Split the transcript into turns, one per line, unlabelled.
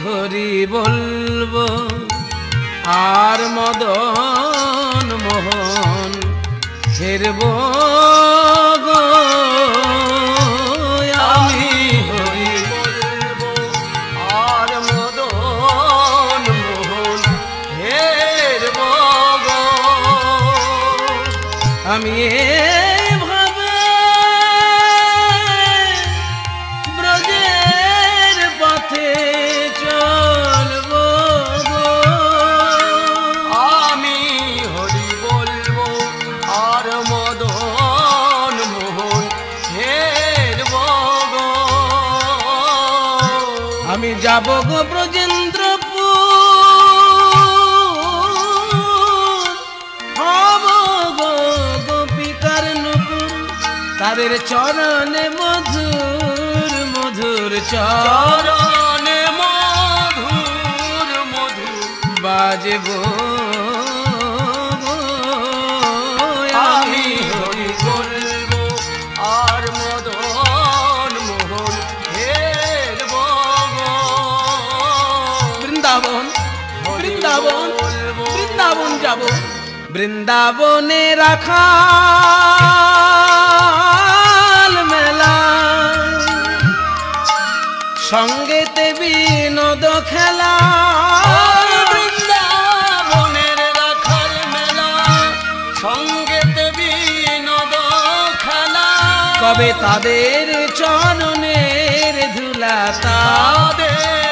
হরি বলবো আর মদন মোহন হেরবো গো। আমি হরি বলবো আর মদন মোহন হেরবো গো। আমি এভাবে ব্রজের পথে চলবো গো। আমি হরি বলবো আর মদন মোহন হেরবো গো। আমি যাব গো ব্রজেন্দ্রপুর, হব গো গোপিকার নূপুর, তাদের চরণে মধুর মধুর চরণে মধুর মধুর বাজবো। আমি হরি বলবো আর মদন মোহন হেরবো গো। বৃন্দাবন বৃন্দাবন বৃন্দাবন যাব, বৃন্দাবনে রাখাল মেলা, সঙ্গেতে বিনোদ খেলা। বৃন্দাবনের রাখাল মেলা, সঙ্গেতে বিনোদ খেলা। কবে তাদের চরণের ধুলা, তাদের